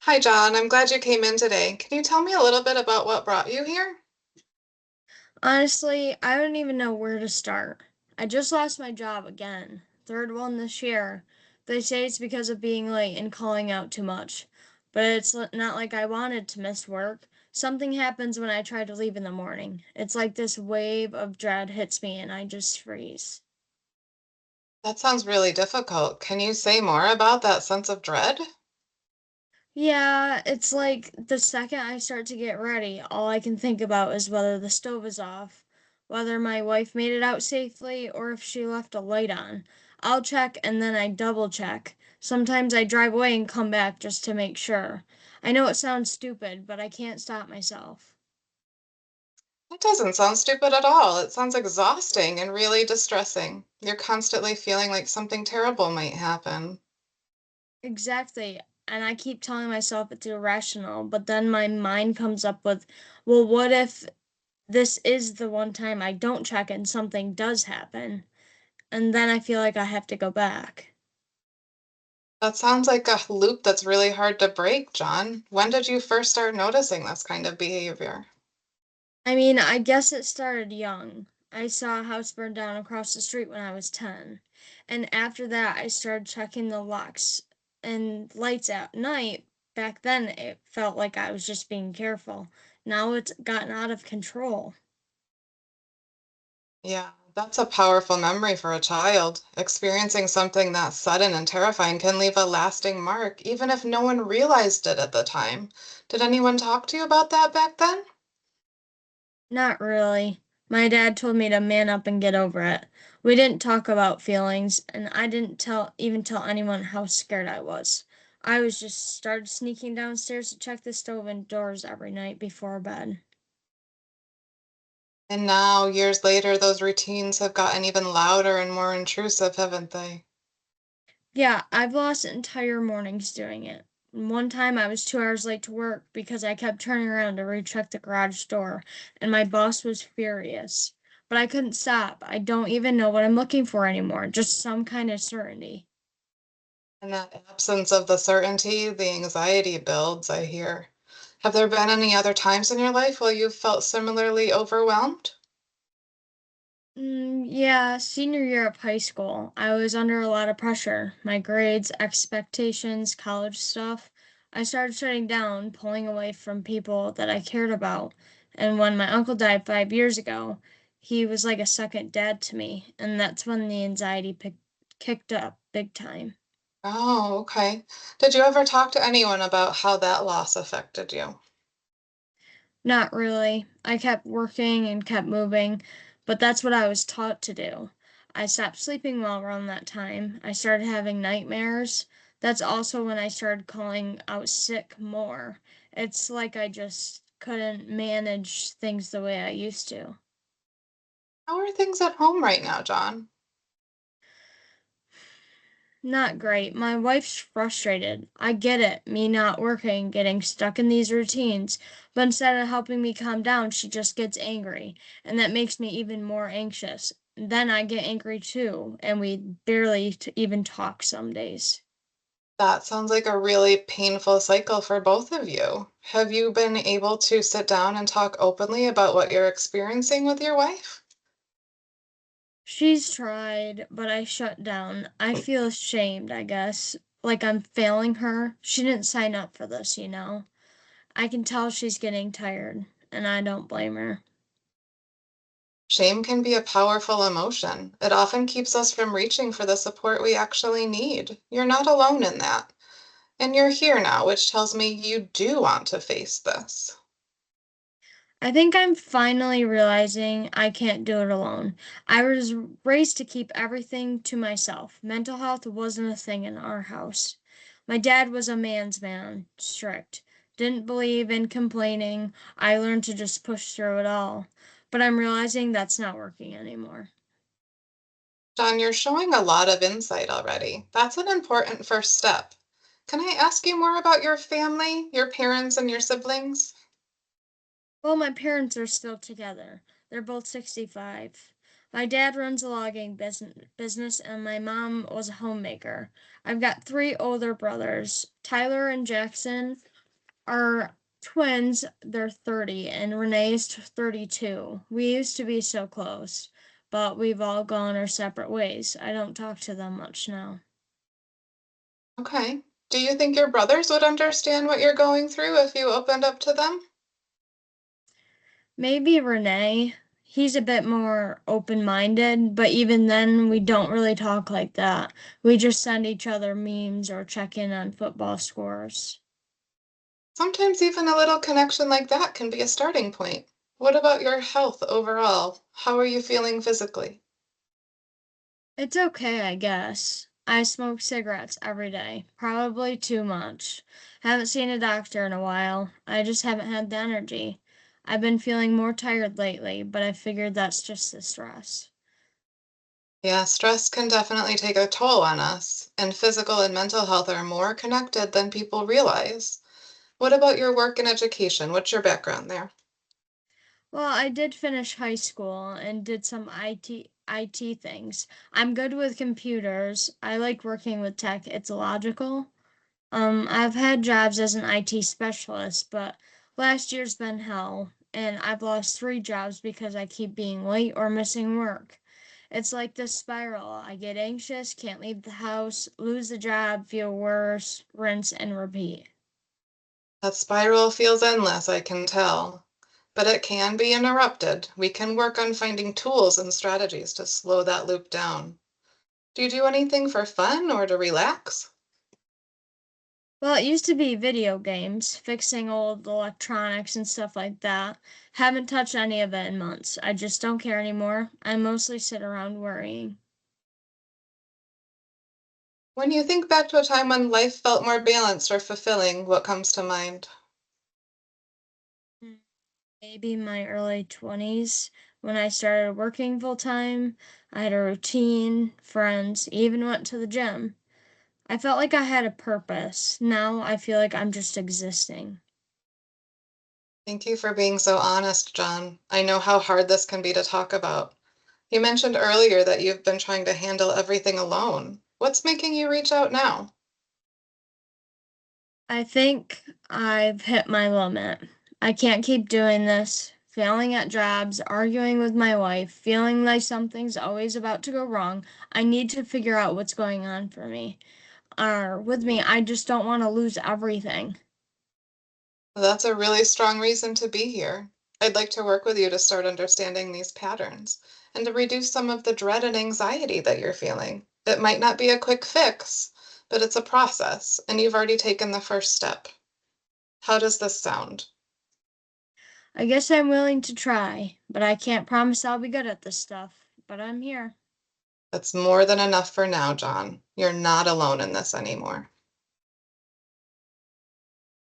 Hi, John. I'm glad you came in today. Can you tell me a little bit about what brought you here? Honestly, I don't even know where to start. I just lost my job again. Third one this year. They say it's because of being late and calling out too much. But it's not like I wanted to miss work. Something happens when I try to leave in the morning. It's like this wave of dread hits me and I just freeze. That sounds really difficult. Can you say more about that sense of dread? Yeah, it's like the second I start to get ready, all I can think about is whether the stove is off, whether my wife made it out safely, or if she left a light on. I'll check and then I double check. Sometimes I drive away and come back just to make sure. I know it sounds stupid, but I can't stop myself. It doesn't sound stupid at all. It sounds exhausting and really distressing. You're constantly feeling like something terrible might happen. Exactly. And I keep telling myself it's irrational, but then my mind comes up with, well, what if this is the one time I don't check and something does happen? And then I feel like I have to go back. That sounds like a loop that's really hard to break, John. When did you first start noticing this kind of behavior? I mean, I guess it started young. I saw a house burn down across the street when I was 10. And after that, I started checking the locks and lights at night. Back then, it felt like I was just being careful. Now it's gotten out of control. Yeah, that's a powerful memory for a child. Experiencing something that sudden and terrifying can leave a lasting mark, even if no one realized it at the time. Did anyone talk to you about that back then? Not really. My dad told me to man up and get over it. We didn't talk about feelings, and I didn't even tell anyone how scared I was. I was just started sneaking downstairs to check the stove and doors every night before bed. And now, years later, those routines have gotten even louder and more intrusive, haven't they? Yeah, I've lost entire mornings doing it. One time I was 2 hours late to work because I kept turning around to recheck the garage door, and my boss was furious. But I couldn't stop. I don't even know what I'm looking for anymore, just some kind of certainty. In that absence of the certainty, the anxiety builds, I hear. Have there been any other times in your life where you've felt similarly overwhelmed? Yeah, senior year of high school, I was under a lot of pressure. My grades, expectations, college stuff. I started shutting down, pulling away from people that I cared about. And when my uncle died 5 years ago, he was like a second dad to me. And that's when the anxiety kicked up big time. Oh, okay. Did you ever talk to anyone about how that loss affected you? Not really. I kept working and kept moving, but that's what I was taught to do. I stopped sleeping well around that time. I started having nightmares. That's also when I started calling out sick more. It's like I just couldn't manage things the way I used to. How are things at home right now, John? Not great. My wife's frustrated. I get it, me not working, getting stuck in these routines, but instead of helping me calm down, she just gets angry, and that makes me even more anxious. Then I get angry too, and we barely even talk some days. That sounds like a really painful cycle for both of you. Have you been able to sit down and talk openly about what you're experiencing with your wife? She's tried, but I shut down. I feel ashamed, I guess, like I'm failing her. She didn't sign up for this, you know. I can tell she's getting tired, and I don't blame her. Shame can be a powerful emotion. It often keeps us from reaching for the support we actually need. You're not alone in that. And you're here now, which tells me you do want to face this. I think I'm finally realizing I can't do it alone. I was raised to keep everything to myself. Mental health wasn't a thing in our house. My dad was a man's man, strict. Didn't believe in complaining. I learned to just push through it all. But I'm realizing that's not working anymore. John, you're showing a lot of insight already. That's an important first step. Can I ask you more about your family, your parents, and your siblings? Well, my parents are still together. They're both 65. My dad runs a logging business, and my mom was a homemaker. I've got three older brothers, Tyler and Jackson. Our twins, they're 30, and Renee's 32. We used to be so close, but we've all gone our separate ways. I don't talk to them much now. Okay. Do you think your brothers would understand what you're going through if you opened up to them? Maybe Renee. He's a bit more open minded, but even then, we don't really talk like that. We just send each other memes or check in on football scores. Sometimes even a little connection like that can be a starting point. What about your health overall? How are you feeling physically? It's okay, I guess. I smoke cigarettes every day, probably too much. Haven't seen a doctor in a while. I just haven't had the energy. I've been feeling more tired lately, but I figured that's just the stress. Yeah, stress can definitely take a toll on us, and physical and mental health are more connected than people realize. What about your work and education? What's your background there? Well, I did finish high school and did some IT things. I'm good with computers. I like working with tech. It's logical. I've had jobs as an IT specialist, but last year's been hell, and I've lost 3 jobs because I keep being late or missing work. It's like this spiral. I get anxious, can't leave the house, lose the job, feel worse, rinse and repeat. That spiral feels endless, I can tell. But it can be interrupted. We can work on finding tools and strategies to slow that loop down. Do you do anything for fun or to relax? Well, it used to be video games, fixing old electronics and stuff like that. Haven't touched any of it in months. I just don't care anymore. I mostly sit around worrying. When you think back to a time when life felt more balanced or fulfilling, what comes to mind? Maybe my early 20s when I started working full time. I had a routine, friends, even went to the gym. I felt like I had a purpose. Now I feel like I'm just existing. Thank you for being so honest, John. I know how hard this can be to talk about. You mentioned earlier that you've been trying to handle everything alone. What's making you reach out now? I think I've hit my limit. I can't keep doing this, failing at jobs, arguing with my wife, feeling like something's always about to go wrong. I need to figure out what's going on for me. Or with me, I just don't want to lose everything. That's a really strong reason to be here. I'd like to work with you to start understanding these patterns and to reduce some of the dread and anxiety that you're feeling. It might not be a quick fix, but it's a process, and you've already taken the first step. How does this sound? I guess I'm willing to try, but I can't promise I'll be good at this stuff. But I'm here. That's more than enough for now, John. You're not alone in this anymore.